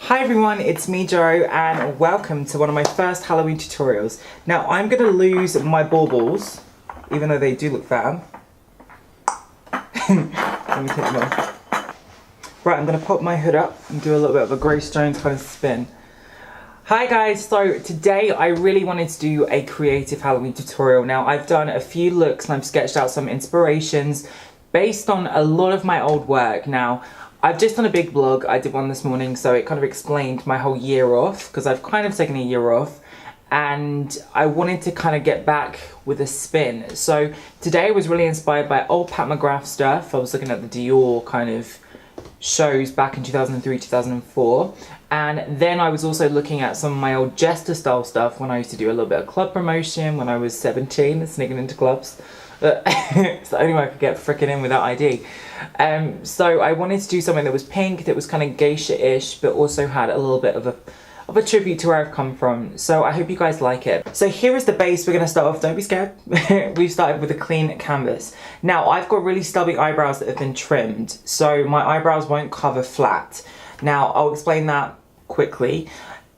Hi everyone, it's me Joe and welcome to one of my first Halloween tutorials. Now I'm going to lose my baubles, even though they do look fab. Let me take them off. Right, I'm going to pop my hood up and do a little bit of a Grace Jones kind of spin. Hi guys, so today I really wanted to do a creative Halloween tutorial. Now I've done a few looks and I've sketched out some inspirations based on a lot of my old work. Now I've just done a big vlog, I did one this morning, so it kind of explained my whole year off, because I've kind of taken a year off, and I wanted to kind of get back with a spin. So today I was really inspired by old Pat McGrath stuff. I was looking at the Dior kind of shows back in 2003, 2004, and then I was also looking at some of my old Jester style stuff when I used to do a little bit of club promotion when I was 17, sneaking into clubs. It's the only way I could get frickin' in without ID. So I wanted to do something that was pink, that was kind of geisha-ish, but also had a little bit of a tribute to where I've come from. So I hope you guys like it. So here is the base. We're going to start off, don't be scared. We've started with a clean canvas. Now I've got really stubby eyebrows that have been trimmed, so my eyebrows won't cover flat. Now I'll explain that quickly.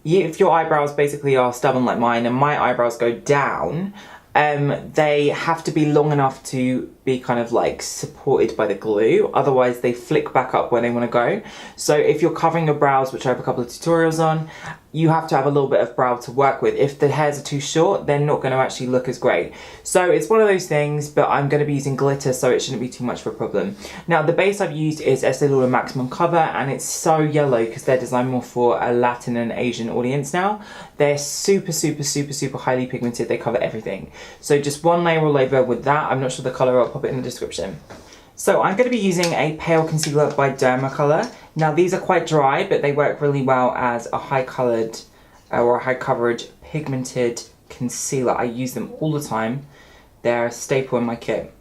If your eyebrows basically are stubborn like mine and my eyebrows go down, they have to be long enough to be kind of like supported by the glue, otherwise they flick back up where they want to go. So if you're covering your brows, which I have a couple of tutorials on, you have to have a little bit of brow to work with. If the hairs are too short, they're not going to actually look as great. So it's one of those things, but I'm going to be using glitter, so it shouldn't be too much of a problem. Now the base I've used is Estee Lauder Maximum Cover, and it's so yellow because they're designed more for a Latin and Asian audience now. They're super highly pigmented. They cover everything. So just one layer all over with that. I'm not sure the colour, I'll pop it in the description. So I'm going to be using a pale concealer by Dermacolor. Now these are quite dry, but they work really well as a high coloured or a high coverage pigmented concealer. I use them all the time. They're a staple in my kit.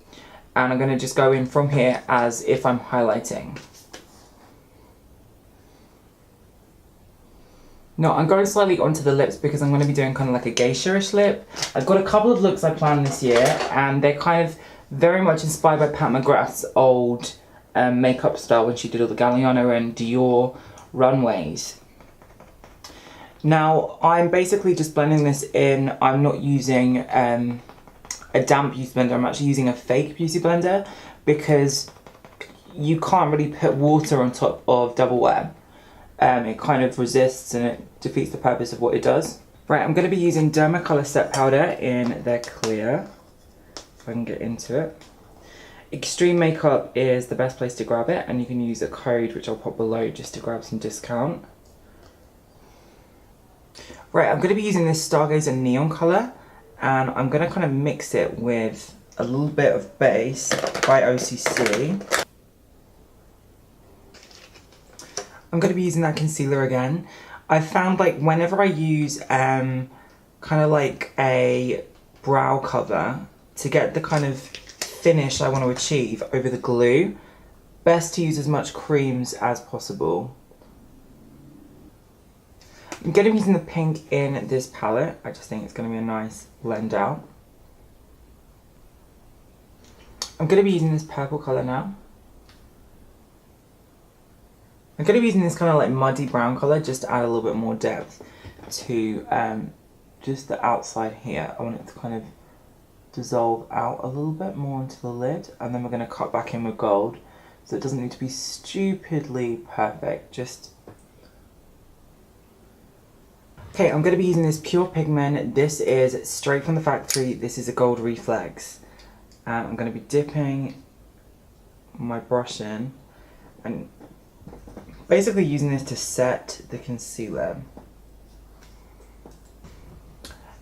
And I'm going to just go in from here as if I'm highlighting. No, I'm going slightly onto the lips because I'm going to be doing kind of like a geisha-ish lip. I've got a couple of looks I planned this year, and they're kind of very much inspired by Pat McGrath's old makeup style when she did all the Galliano and Dior runways. Now, I'm basically just blending this in. I'm not using a damp beauty blender. I'm actually using a fake beauty blender because you can't really put water on top of double wear. It kind of resists and it defeats the purpose of what it does. Right, I'm going to be using Dermacolor Set Powder in their clear. If I can get into it. Extreme Makeup is the best place to grab it, and you can use a code which I'll pop below just to grab some discount. Right, I'm going to be using this Stargazer Neon colour, and I'm going to kind of mix it with a little bit of base by OCC. I'm going to be using that concealer again. I found like whenever I use kind of like a brow cover to get the kind of finish I want to achieve over the glue, best to use as much creams as possible. I'm going to be using the pink in this palette. I just think it's going to be a nice blend out. I'm going to be using this purple colour now. I'm going to be using this kind of like muddy brown colour just to add a little bit more depth to just the outside here. I want it to kind of dissolve out a little bit more into the lid, and then we're going to cut back in with gold, so it doesn't need to be stupidly perfect. Just okay, I'm going to be using this Pure Pigment. This is straight from the factory. This is a gold reflex, and I'm going to be dipping my brush in and basically using this to set the concealer.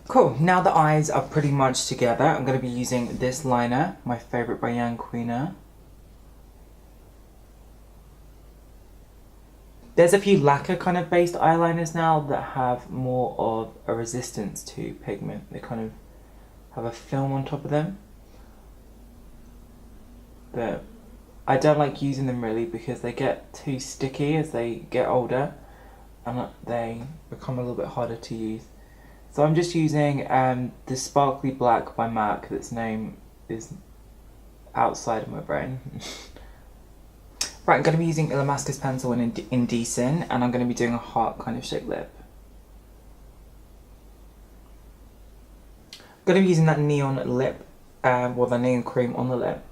Cool, now the eyes are pretty much together. I'm going to be using this liner, my favourite by Yang Queener. There's a few lacquer kind of based eyeliners now that have more of a resistance to pigment. They kind of have a film on top of them. But I don't like using them really because they get too sticky as they get older and they become a little bit harder to use. So I'm just using the Sparkly Black by MAC, that's name is outside of my brain. Right, I'm going to be using a Damascus pencil in Indecent, and I'm going to be doing a heart kind of shaped lip. I'm going to be using that neon lip, well, the neon cream on the lip.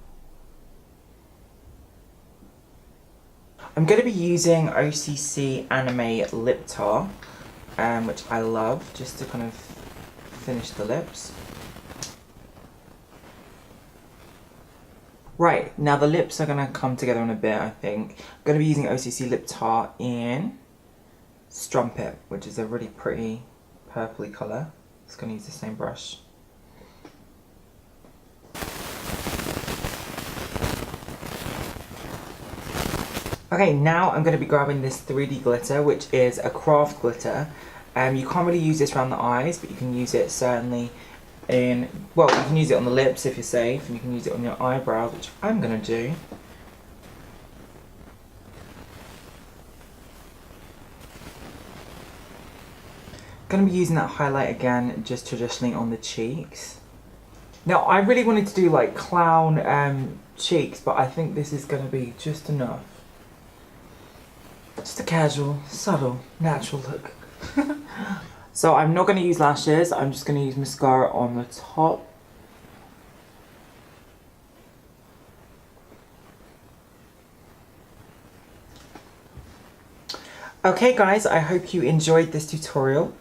I'm going to be using OCC Anime Lip Tar, which I love, just to kind of finish the lips. Right, now the lips are going to come together in a bit, I think. I'm going to be using OCC Lip Tar in Strumpet, which is a really pretty purpley colour. Just going to use the same brush. Okay, now I'm going to be grabbing this 3D glitter, which is a craft glitter. You can't really use this around the eyes, but you can use it certainly in, well, you can use it on the lips if you're safe, and you can use it on your eyebrows, which I'm going to do. Going to be using that highlight again, just traditionally on the cheeks. Now, I really wanted to do like clown cheeks, but I think this is going to be just enough. Just a casual, subtle, natural look. So I'm not going to use lashes, I'm just going to use mascara on the top. Okay guys, I hope you enjoyed this tutorial.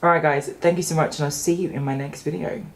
Alright guys, thank you so much, and I'll see you in my next video.